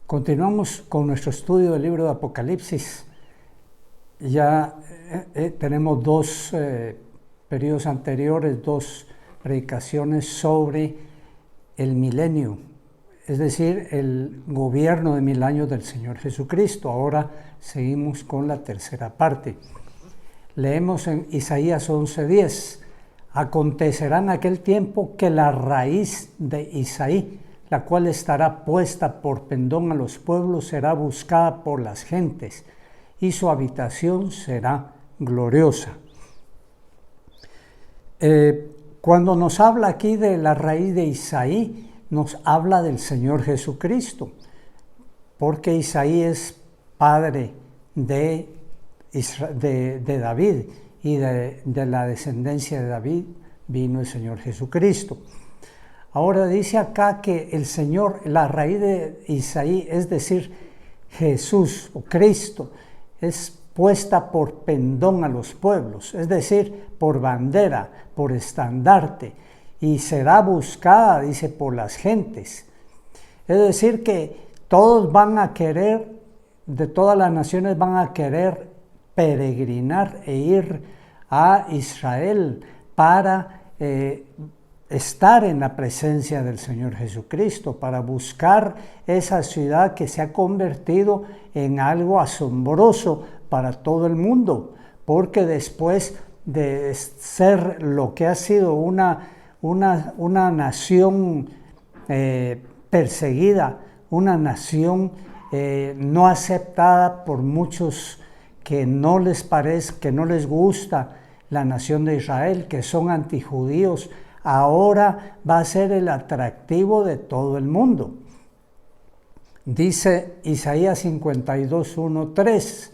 Continuamos con nuestro estudio del libro de Apocalipsis. Ya tenemos dos periodos anteriores, dos predicaciones sobre el milenio, es decir, el gobierno de 1000 años del Señor Jesucristo. Ahora seguimos con la tercera parte. Leemos en Isaías 11:10: acontecerá en aquel tiempo que la raíz de Isaí, la cual estará puesta por pendón a los pueblos, será buscada por las gentes, y su habitación será gloriosa. Cuando nos habla aquí de la raíz de Isaí, nos habla del Señor Jesucristo, porque Isaí es padre de David, y de la descendencia de David vino el Señor Jesucristo. Ahora dice acá que el Señor, la raíz de Isaí, es decir, Jesús o Cristo, es puesta por pendón a los pueblos, es decir, por bandera, por estandarte, y será buscada, dice, por las gentes. Es decir, que todos van a querer, de todas las naciones van a querer peregrinar e ir a Israel para estar en la presencia del Señor Jesucristo, para buscar esa ciudad que se ha convertido en algo asombroso para todo el mundo, porque después de ser lo que ha sido una nación perseguida, una nación no aceptada por muchos, que no les parece, que no les gusta la nación de Israel, que son antijudíos, ahora va a ser el atractivo de todo el mundo. Dice Isaías 52:1-3: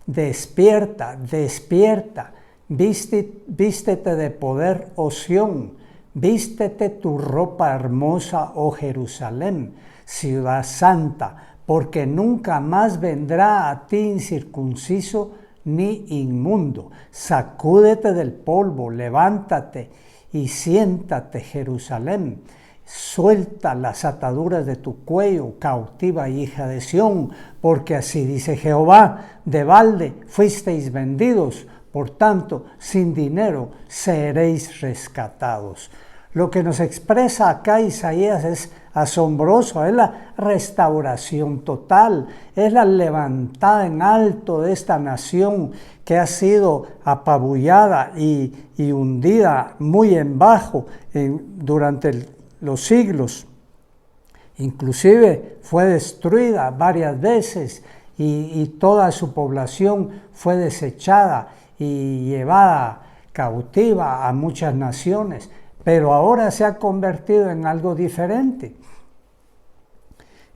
despierta, despierta, vístete de poder, oh Sión, vístete tu ropa hermosa, oh Jerusalén, ciudad santa, porque nunca más vendrá a ti incircunciso ni inmundo. Sacúdete del polvo, levántate y siéntate, Jerusalén. Suelta las ataduras de tu cuello, cautiva hija de Sión, porque así dice Jehová: de balde fuisteis vendidos, por tanto, sin dinero seréis rescatados. Lo que nos expresa acá Isaías es asombroso, es la restauración total, es la levantada en alto de esta nación que ha sido apabullada y hundida muy en bajo durante los siglos. Inclusive fue destruida varias veces y toda su población fue desechada y llevada cautiva a muchas naciones, pero ahora se ha convertido en algo diferente.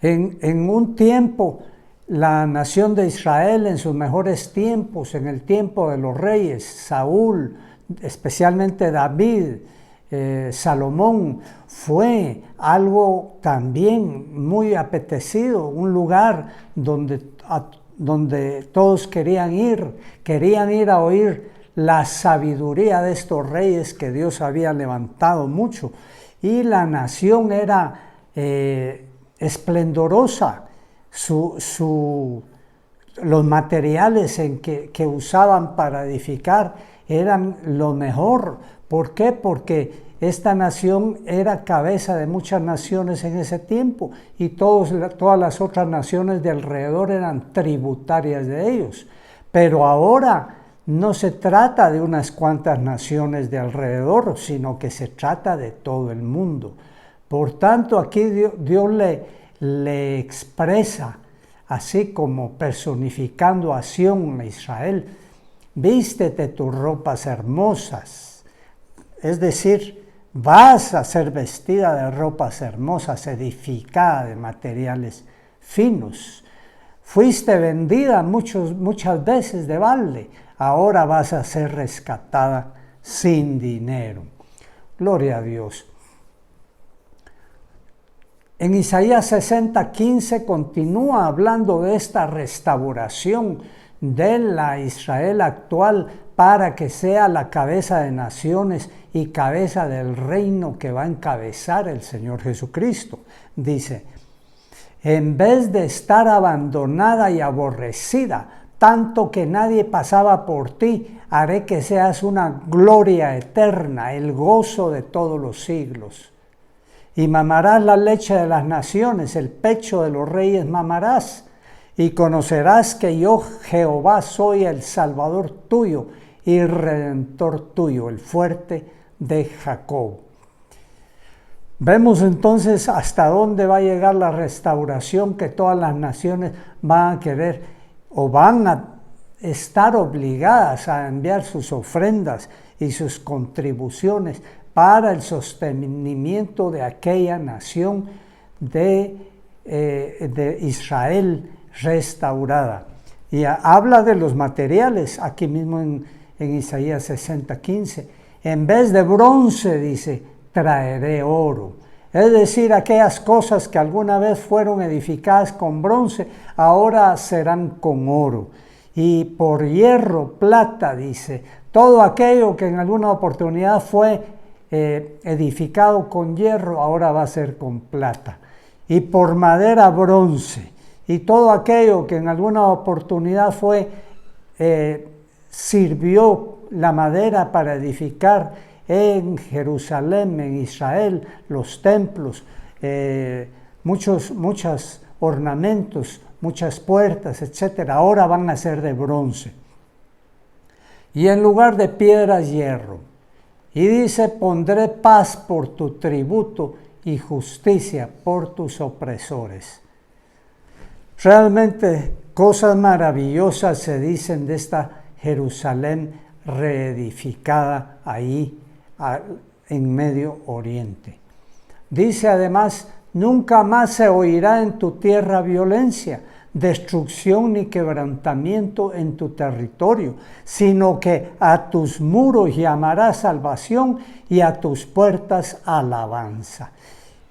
En un tiempo, la nación de Israel, en sus mejores tiempos, en el tiempo de los reyes, Saúl, especialmente David, Salomón, fue algo también muy apetecido, un lugar donde todos querían ir a oír la sabiduría de estos reyes que Dios había levantado mucho, y la nación era esplendorosa, los materiales que usaban para edificar eran lo mejor. ¿Por qué? Porque esta nación era cabeza de muchas naciones en ese tiempo, y todas las otras naciones de alrededor eran tributarias de ellos. Pero ahora no se trata de unas cuantas naciones de alrededor, sino que se trata de todo el mundo. Por tanto, aquí Dios le expresa, así como personificando a Sión, a Israel: vístete tus ropas hermosas. Es decir, vas a ser vestida de ropas hermosas, edificada de materiales finos. Fuiste vendida muchas veces de balde, ahora vas a ser rescatada sin dinero. Gloria a Dios. En Isaías 60:15 continúa hablando de esta restauración de la Israel actual para que sea la cabeza de naciones y cabeza del reino que va a encabezar el Señor Jesucristo. Dice: En vez de estar abandonada y aborrecida, tanto que nadie pasaba por ti, haré que seas una gloria eterna, el gozo de todos los siglos. Y mamarás la leche de las naciones, el pecho de los reyes mamarás, y conocerás que yo, Jehová, soy el Salvador tuyo y Redentor tuyo, el fuerte de Jacob. Vemos entonces hasta dónde va a llegar la restauración que todas las naciones van a querer o van a estar obligadas a enviar sus ofrendas y sus contribuciones para el sostenimiento de aquella nación de Israel restaurada. Y habla de los materiales, aquí mismo en Isaías 60:15. En vez de bronce, dice, traeré oro. Es decir, aquellas cosas que alguna vez fueron edificadas con bronce, ahora serán con oro. Y por hierro, plata, dice, todo aquello que en alguna oportunidad fue edificado con hierro, ahora va a ser con plata. Y por madera, bronce. Y todo aquello que en alguna oportunidad sirvió la madera para edificar en Jerusalén, en Israel, los templos, muchos ornamentos, muchas puertas, etc. Ahora van a ser de bronce. Y en lugar de piedras, hierro. Y dice, pondré paz por tu tributo y justicia por tus opresores. Realmente cosas maravillosas se dicen de esta Jerusalén reedificada ahí en Medio Oriente. Dice además, nunca más se oirá en tu tierra violencia, destrucción ni quebrantamiento en tu territorio, sino que a tus muros llamará salvación y a tus puertas alabanza.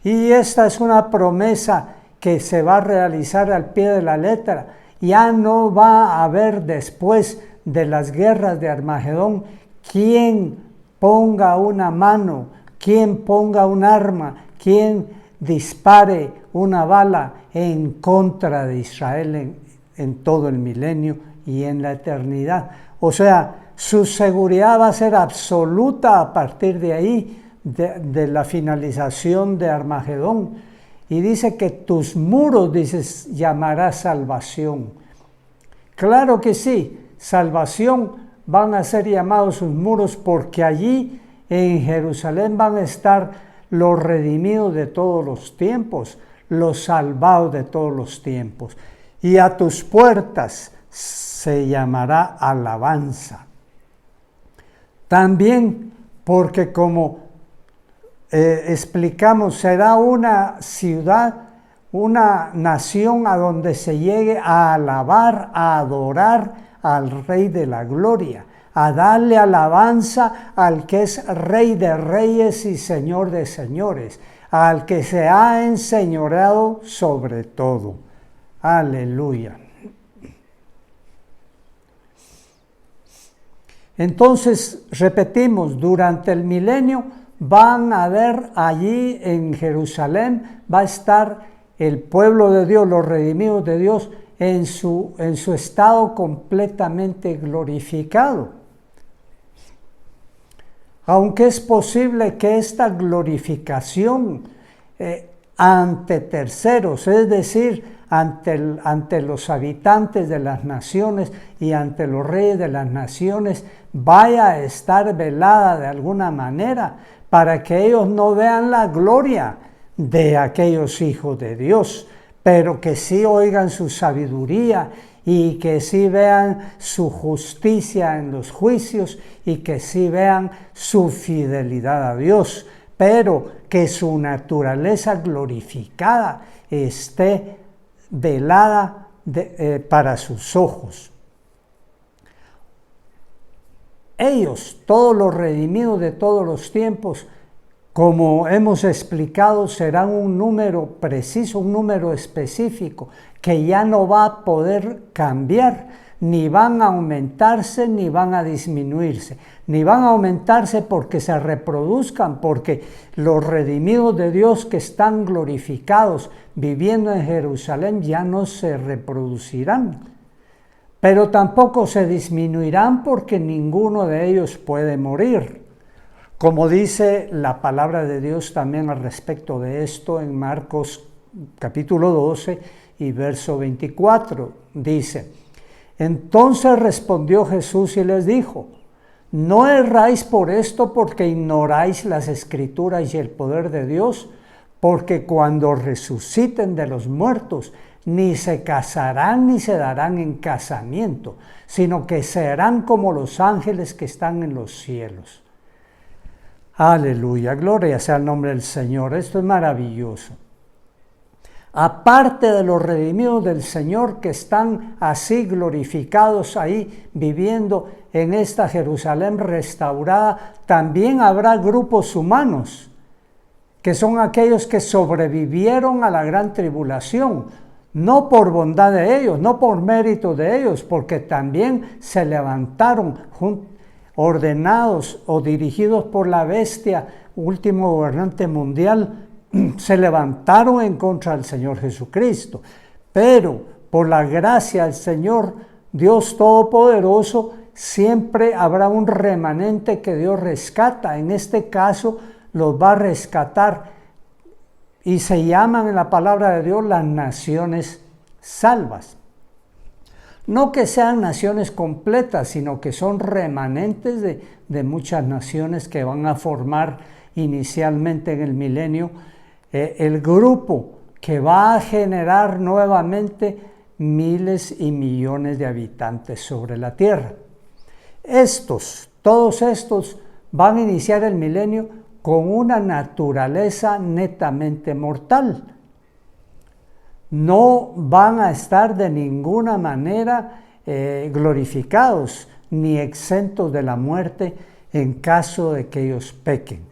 Y esta es una promesa que se va a realizar al pie de la letra. Ya no va a haber después de las guerras de Armagedón quien ponga una mano, quien ponga un arma, quien dispare una bala en contra de Israel en todo el milenio y en la eternidad. O sea, su seguridad va a ser absoluta a partir de ahí, de la finalización de Armagedón. Y dice que tus muros, dices, llamará salvación. Claro que sí, salvación van a ser llamados sus muros porque allí en Jerusalén van a estar los redimidos de todos los tiempos, los salvados de todos los tiempos. Y a tus puertas se llamará alabanza. También porque como explicamos, será una ciudad, una nación a donde se llegue a alabar, a adorar al Rey de la Gloria, a darle alabanza al que es Rey de Reyes y Señor de Señores, al que se ha enseñoreado sobre todo. Aleluya. Entonces, repetimos, durante el milenio van a ver allí en Jerusalén, va a estar el pueblo de Dios, los redimidos de Dios, en su estado completamente glorificado. Aunque es posible que esta glorificación ante terceros, es decir, ante los habitantes de las naciones y ante los reyes de las naciones, vaya a estar velada de alguna manera, para que ellos no vean la gloria de aquellos hijos de Dios, pero que sí oigan su sabiduría y que sí vean su justicia en los juicios y que sí vean su fidelidad a Dios, pero que su naturaleza glorificada esté velada para sus ojos. Ellos, todos los redimidos de todos los tiempos, como hemos explicado, serán un número preciso, un número específico, que ya no va a poder cambiar ni van a aumentarse ni van a disminuirse. Ni van a aumentarse porque se reproduzcan, porque los redimidos de Dios que están glorificados viviendo en Jerusalén ya no se reproducirán. Pero tampoco se disminuirán porque ninguno de ellos puede morir. Como dice la palabra de Dios también al respecto de esto en Marcos capítulo 12 y verso 24, dice: entonces respondió Jesús y les dijo: no erráis por esto, porque ignoráis las Escrituras y el poder de Dios, porque cuando resuciten de los muertos, ni se casarán ni se darán en casamiento, sino que serán como los ángeles que están en los cielos. Aleluya, gloria sea el nombre del Señor. Esto es maravilloso. Aparte de los redimidos del Señor que están así glorificados ahí, viviendo en esta Jerusalén restaurada, también habrá grupos humanos, que son aquellos que sobrevivieron a la gran tribulación, no por bondad de ellos, no por mérito de ellos, porque también se levantaron ordenados o dirigidos por la bestia, último gobernante mundial, se levantaron en contra del Señor Jesucristo. Pero por la gracia del Señor, Dios Todopoderoso, siempre habrá un remanente que Dios rescata. En este caso los va a rescatar y se llaman en la palabra de Dios las naciones salvas. No que sean naciones completas, sino que son remanentes de muchas naciones que van a formar inicialmente en el milenio el grupo que va a generar nuevamente miles y millones de habitantes sobre la tierra. Todos estos van a iniciar el milenio con una naturaleza netamente mortal. No van a estar de ninguna manera glorificados ni exentos de la muerte en caso de que ellos pequen.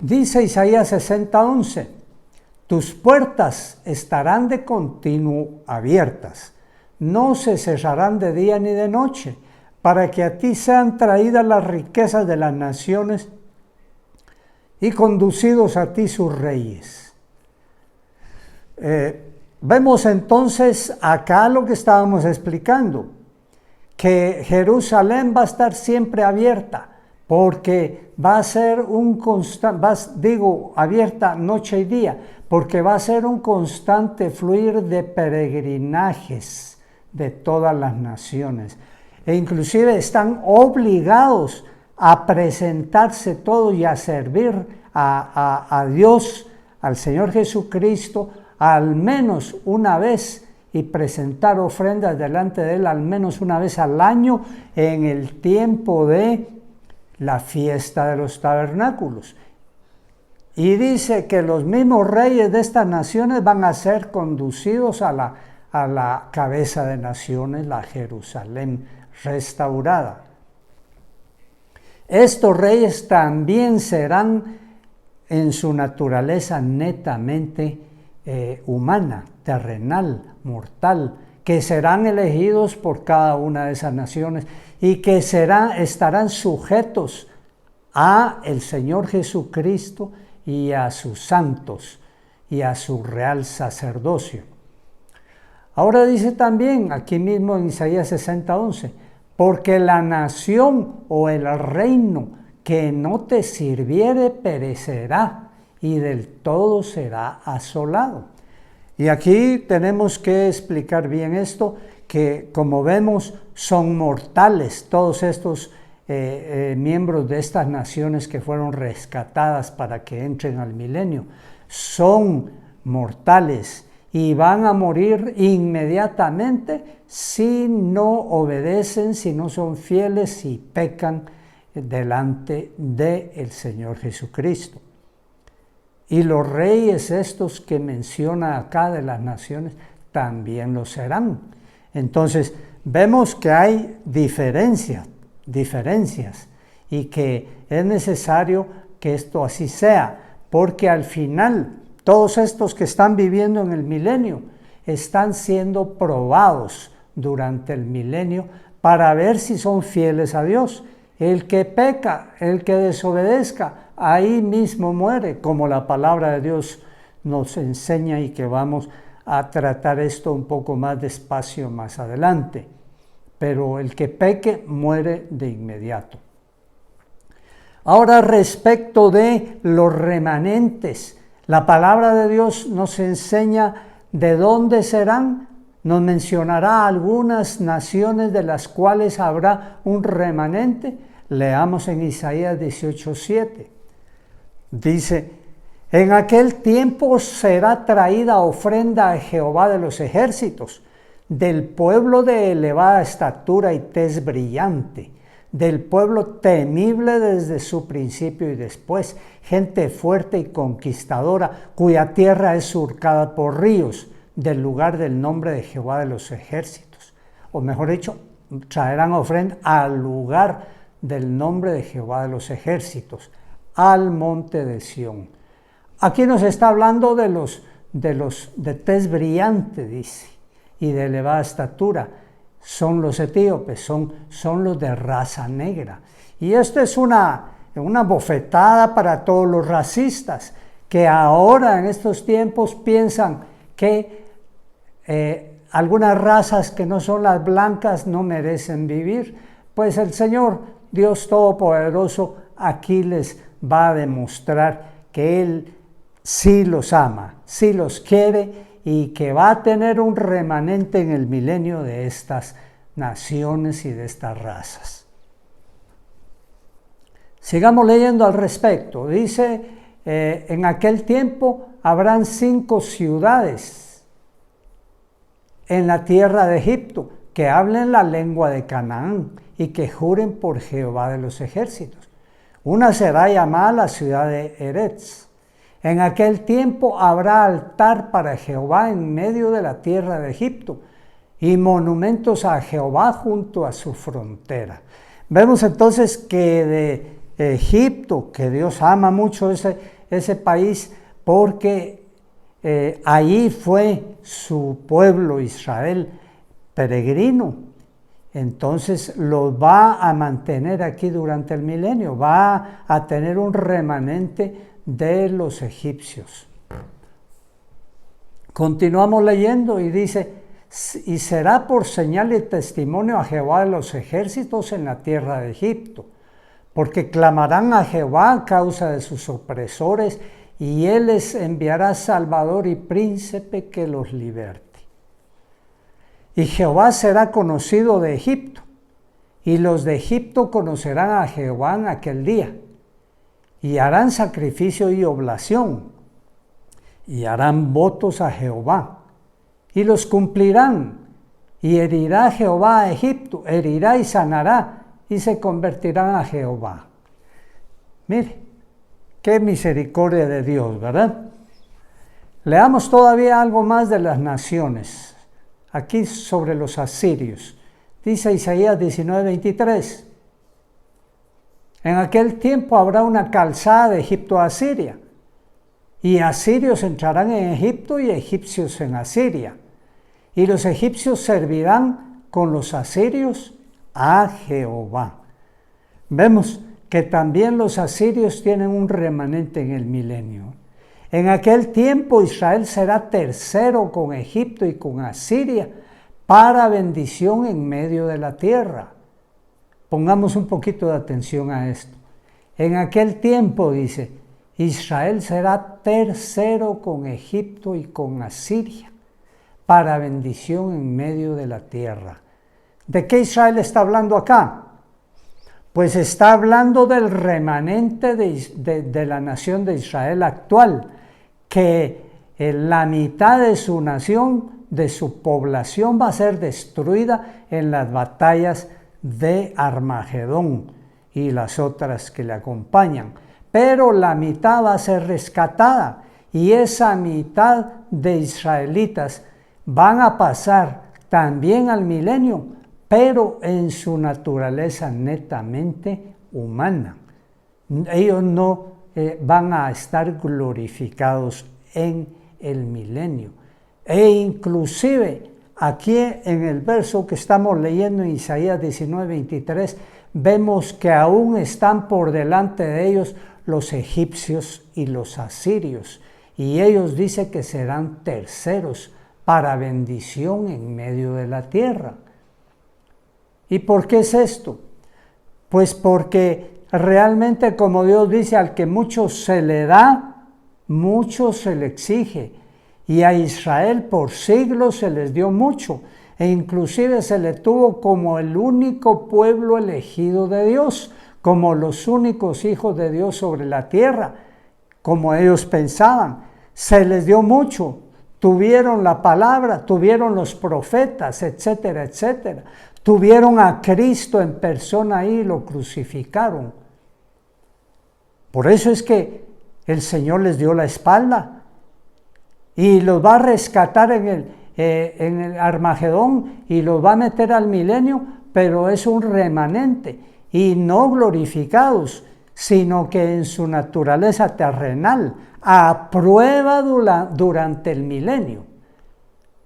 Dice Isaías 60:11, tus puertas estarán de continuo abiertas, no se cerrarán de día ni de noche, para que a ti sean traídas las riquezas de las naciones y conducidos a ti sus reyes. Vemos entonces acá lo que estábamos explicando, que Jerusalén va a estar siempre abierta, porque va a ser abierta noche y día, porque va a ser un constante fluir de peregrinajes de todas las naciones. E inclusive están obligados a presentarse todos y a servir a Dios, al Señor Jesucristo, al menos una vez, y presentar ofrendas delante de Él al menos una vez al año en el tiempo de la fiesta de los tabernáculos. Y dice que los mismos reyes de estas naciones van a ser conducidos a la cabeza de naciones, la Jerusalén restaurada. Estos reyes también serán en su naturaleza netamente humana, terrenal, mortal, que serán elegidos por cada una de esas naciones y que estarán sujetos a el Señor Jesucristo y a sus santos y a su real sacerdocio. Ahora dice también aquí mismo en Isaías 60:11, porque la nación o el reino que no te sirviere perecerá y del todo será asolado. Y aquí tenemos que explicar bien esto, que como vemos son mortales todos estos miembros de estas naciones que fueron rescatadas para que entren al milenio. Son mortales y van a morir inmediatamente si no obedecen, si no son fieles, si pecan delante del Señor Jesucristo. Y los reyes estos que menciona acá de las naciones también lo serán. Entonces vemos que hay diferencias y que es necesario que esto así sea, porque al final todos estos que están viviendo en el milenio están siendo probados durante el milenio para ver si son fieles a Dios. El que peca, el que desobedezca, ahí mismo muere, como la palabra de Dios nos enseña, y que vamos a tratar esto un poco más despacio más adelante. Pero el que peque muere de inmediato. Ahora, respecto de los remanentes, la palabra de Dios nos enseña de dónde serán. Nos mencionará algunas naciones de las cuales habrá un remanente. Leamos en Isaías 18:7. Dice: en aquel tiempo será traída ofrenda a Jehová de los ejércitos, del pueblo de elevada estatura y tez brillante, del pueblo temible desde su principio y después, gente fuerte y conquistadora, cuya tierra es surcada por ríos, del lugar del nombre de Jehová de los ejércitos. O mejor dicho, traerán ofrenda al lugar del nombre de Jehová de los ejércitos, al monte de Sión. Aquí nos está hablando de tez brillante, dice, y de elevada estatura. Son los etíopes, son los de raza negra. Y esto es una bofetada para todos los racistas, que ahora en estos tiempos piensan que algunas razas que no son las blancas no merecen vivir. Pues el Señor Dios Todopoderoso aquí les va a demostrar que Él sí los ama, sí los quiere, y que va a tener un remanente en el milenio de estas naciones y de estas razas. Sigamos leyendo al respecto. Dice, en aquel tiempo habrán 5 ciudades en la tierra de Egipto que hablen la lengua de Canaán y que juren por Jehová de los ejércitos. Una será llamada la ciudad de Eretz. En aquel tiempo habrá altar para Jehová en medio de la tierra de Egipto, y monumentos a Jehová junto a su frontera. Vemos entonces que de Egipto, que Dios ama mucho ese país, porque allí fue su pueblo Israel peregrino. Entonces los va a mantener aquí durante el milenio, va a tener un remanente de los egipcios. Continuamos leyendo y dice: y será por señal y testimonio a Jehová de los ejércitos en la tierra de Egipto, porque clamarán a Jehová a causa de sus opresores, y él les enviará salvador y príncipe que los liberte. Y Jehová será conocido de Egipto, y los de Egipto conocerán a Jehová en aquel día, y harán sacrificio y oblación, y harán votos a Jehová, y los cumplirán, y herirá Jehová a Egipto, herirá y sanará, y se convertirán a Jehová. Mire, qué misericordia de Dios, ¿verdad? Leamos todavía algo más de las naciones, aquí sobre los asirios. Dice Isaías 19:23. En aquel tiempo habrá una calzada de Egipto a Asiria, y asirios entrarán en Egipto y egipcios en Asiria, y los egipcios servirán con los asirios a Jehová. Vemos que también los asirios tienen un remanente en el milenio. En aquel tiempo Israel será tercero con Egipto y con Asiria para bendición en medio de la tierra. Pongamos un poquito de atención a esto. En aquel tiempo, dice, Israel será tercero con Egipto y con Asiria para bendición en medio de la tierra. ¿De qué Israel está hablando acá? Pues está hablando del remanente de la nación de Israel actual, que la mitad de su nación, de su población, va a ser destruida en las batallas de Armagedón y las otras que le acompañan, pero la mitad va a ser rescatada, y esa mitad de israelitas van a pasar también al milenio, pero en su naturaleza netamente humana. Ellos no van a estar glorificados en el milenio. E inclusive aquí en el verso que estamos leyendo en Isaías 19:23, vemos que aún están por delante de ellos los egipcios y los asirios. Y ellos dicen que serán terceros para bendición en medio de la tierra. ¿Y por qué es esto? Pues porque realmente, como Dios dice, al que mucho se le da, mucho se le exige. Y a Israel por siglos se les dio mucho, e inclusive se le tuvo como el único pueblo elegido de Dios, como los únicos hijos de Dios sobre la tierra, como ellos pensaban. Se les dio mucho, tuvieron la palabra, tuvieron los profetas, etcétera, etcétera. Tuvieron a Cristo en persona ahí y lo crucificaron. Por eso es que el Señor les dio la espalda y los va a rescatar en el Armagedón y los va a meter al milenio, pero es un remanente y no glorificados, sino que en su naturaleza terrenal, a prueba durante el milenio,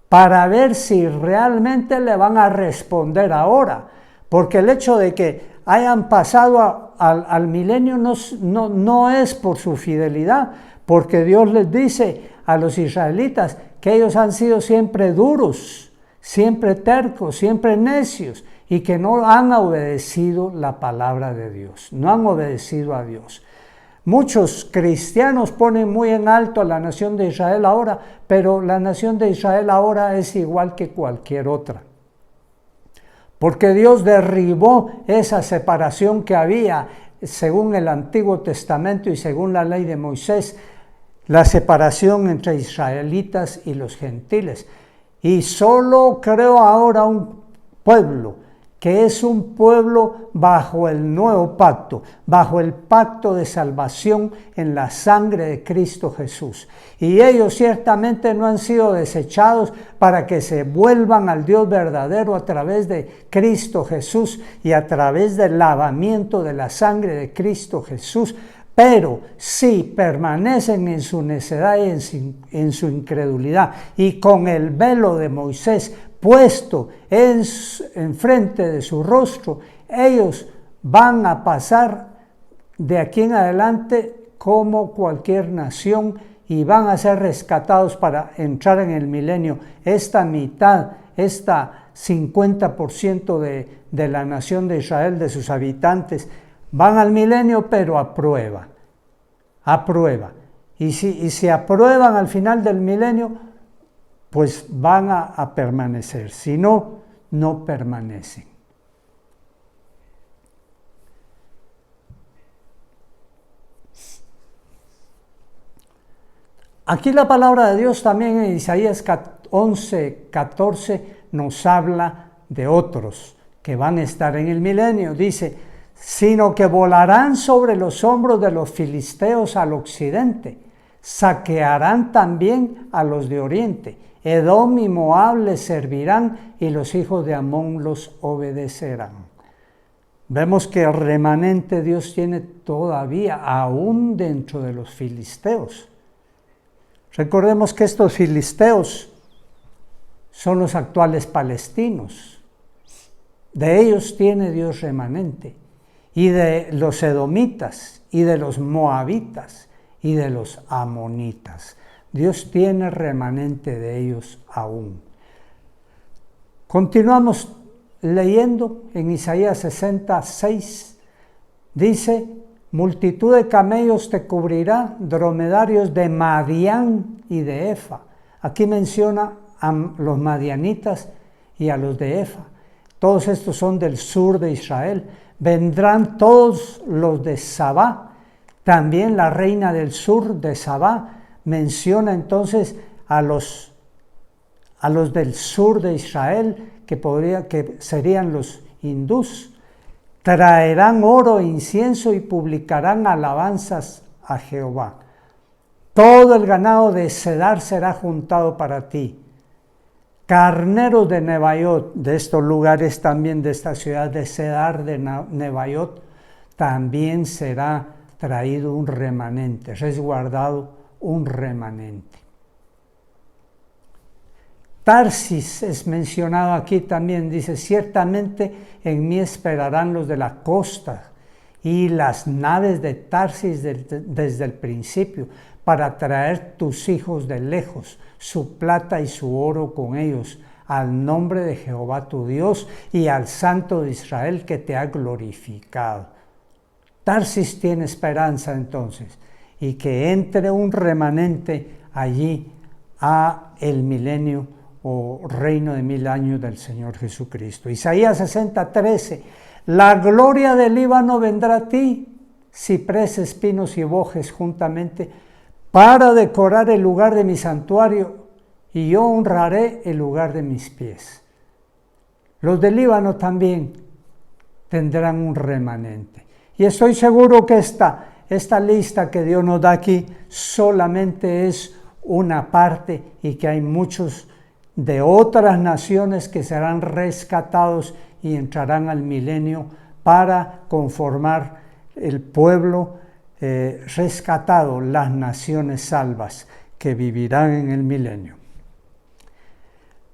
para ver si realmente le van a responder ahora, porque el hecho de que hayan pasado al milenio no es por su fidelidad, porque Dios les dice a los israelitas que ellos han sido siempre duros, siempre tercos, siempre necios, y que no han obedecido la palabra de Dios, no han obedecido a Dios. Muchos cristianos ponen muy en alto a la nación de Israel ahora, pero la nación de Israel ahora es igual que cualquier otra. Porque Dios derribó esa separación que había según el Antiguo Testamento y según la ley de Moisés, la separación entre israelitas y los gentiles. Y solo creo ahora un pueblo que es un pueblo bajo el nuevo pacto, bajo el pacto de salvación en la sangre de Cristo Jesús. Y ellos ciertamente no han sido desechados para que se vuelvan al Dios verdadero a través de Cristo Jesús y a través del lavamiento de la sangre de Cristo Jesús, pero si permanecen en su necedad y en su incredulidad y con el velo de Moisés puesto en frente de su rostro, ellos van a pasar de aquí en adelante como cualquier nación y van a ser rescatados para entrar en el milenio. Esta mitad, esta 50% de la nación de Israel, de sus habitantes, van al milenio, pero a prueba. Y si aprueban al final del milenio, pues van a permanecer. Si no, no permanecen. Aquí la palabra de Dios también en Isaías 11:14 nos habla de otros que van a estar en el milenio. Dice, sino que volarán sobre los hombros de los filisteos al occidente, saquearán también a los de oriente. Edom y Moab les servirán y los hijos de Amón los obedecerán. Vemos que el remanente Dios tiene todavía, aún dentro de los filisteos. Recordemos que estos filisteos son los actuales palestinos. De ellos tiene Dios remanente. Y de los edomitas, y de los moabitas, y de los amonitas. Dios tiene remanente de ellos aún. Continuamos leyendo en Isaías 66. Dice, multitud de camellos te cubrirá, dromedarios de Madián y de Efa. Aquí menciona a los madianitas y a los de Efa. Todos estos son del sur de Israel. Vendrán todos los de Sabá. También la reina del sur de Sabá menciona entonces a los del sur de Israel, que serían los hindús. Traerán oro e incienso y publicarán alabanzas a Jehová. Todo el ganado de Cedar será juntado para ti. Carneros de Nebaiot, de estos lugares también, de esta ciudad de Cedar de Nebaiot, también será traído un remanente, resguardado un remanente. Tarsis es mencionado aquí también, dice, ciertamente en mí esperarán los de la costa y las naves de Tarsis desde el principio, para traer tus hijos de lejos, su plata y su oro con ellos, al nombre de Jehová tu Dios y al Santo de Israel que te ha glorificado. Tarsis tiene esperanza entonces, y que entre un remanente allí a el milenio o reino de 1000 años del Señor Jesucristo. Isaías 60:13, la gloria del Líbano vendrá a ti, cipreses, pinos y bojes juntamente, para decorar el lugar de mi santuario, y yo honraré el lugar de mis pies. Los del Líbano también tendrán un remanente. Y estoy seguro que esta lista que Dios nos da aquí solamente es una parte, y que hay muchos de otras naciones que serán rescatados y entrarán al milenio para conformar el pueblo rescatado, las naciones salvas que vivirán en el milenio.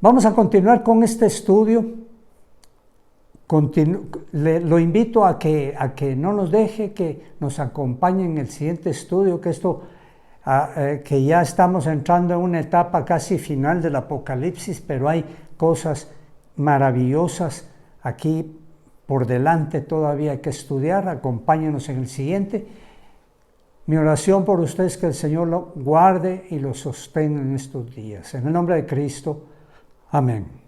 Vamos a continuar con este estudio. Lo invito a que no nos deje, que nos acompañe en el siguiente estudio, que ya estamos entrando en una etapa casi final del Apocalipsis, pero hay cosas maravillosas aquí por delante todavía que estudiar. Acompáñenos en el siguiente. Mi oración por ustedes es que el Señor lo guarde y lo sostenga en estos días. En el nombre de Cristo. Amén.